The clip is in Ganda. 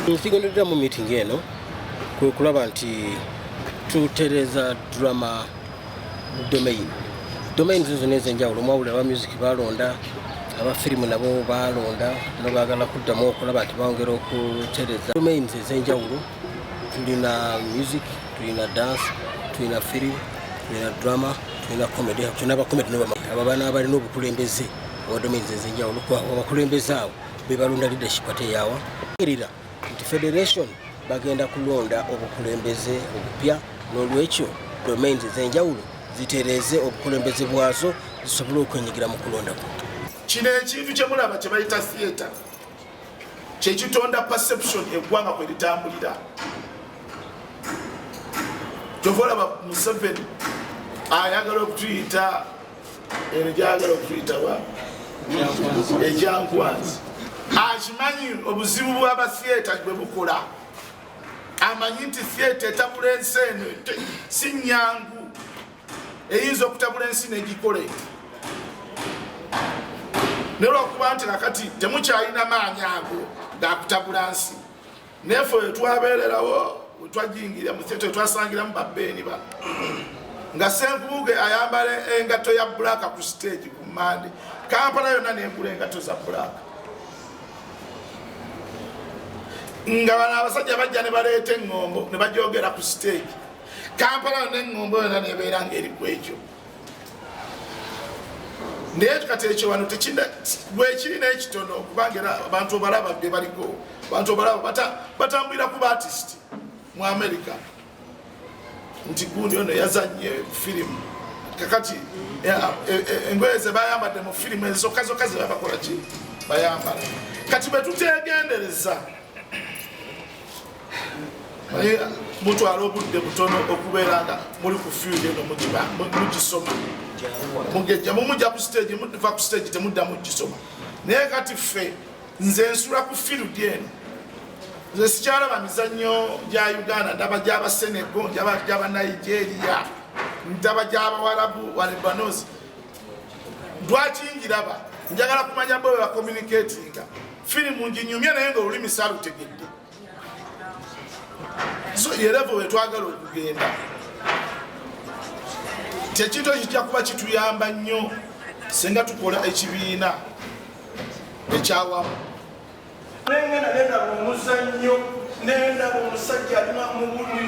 Nkigonderera mu meeting eno kwe kulaba nti tutereza drama domain zino ez'enjawulo mwawulira aba music balonda aba firimu nabo balonda nobagala kuddamu okulaba nti bongera okutereza domains ez'enjawulo. Tulina music, tulina dance, tulina film, tulina drama, tulina comedy, tulina abakomedi abo baana abalina obukulembeze oba domains ez'enjawulo. Abakulembeze abo be balonda leadership ate yawa erira nti federation bagenda kulonda obukulembeze obupya, n'olwekyo domains ez'enjawulo zitereze obukulembeze bwazo zisobole okwenyigira mu kulonda ku. Kino ekintu kye mulaba kye bayita theatre kye kitonda perception eggwanga kwe litambulira. Kyova olaba Museveni ayagala okutuyita gyagala okutuyita wa ejankwanzi. Akimanyi obuzibu bw'aba theatre bwe bukola, amanyi nti theatre etabula ensi eno si nnyangu, eyinza okutabula ensi n'egikole. N'olwokuba nti nakati temukyalina maanyi ago gakutabula nsi, nefe wetwabeererawo wetwajingirira mu theatre wetwasangiramu babbeeni bano nga Senkubuge ayambala engato ya bulaka ku stage ku Mande, Kampala yonna negula engato za bulaka, nga bano abasajja bajja ne baleeta eŋŋombo ne bajogera ku stage. Kampala yonna eŋŋombo yonna nebeera ng'eri ku ekyo. Naye kati ekyo wano bwekiri n'ekitono kubanga era abantu obalaba bye baliko, abantu obalaba batambulira ku baartist mu America nti gundi ono yazanye firimu kakati engoye ze bayambadde mu firimu ezo zokka ze babakola ki bayambala. Kati bwe tutegendereza mutwala obudde butono okubeera nga muli ku field eno mugisoma, mumujja ku stage, muva ku stage temudda mugisoma. Naye kati ffe nze nsula ku field eno, nze sikyalaba mizannyo gya Uganda, ndaba gy'aba Senegal, ndaba gy'aba Nigeria, ndaba gy'abawarabu wa Lebanos. Lwaki ngiraba? Njagala kumanya bwe bakommunicatinga. Firimu nginyumye naye ng'olulimi saalutegedde. So yerevo wetwagala okugenda tekintu ekijja kuba kituyamba nnyo senga tukola ekibiina ekyawamu. Nengenda omuzannyo nenda omusajja alina mu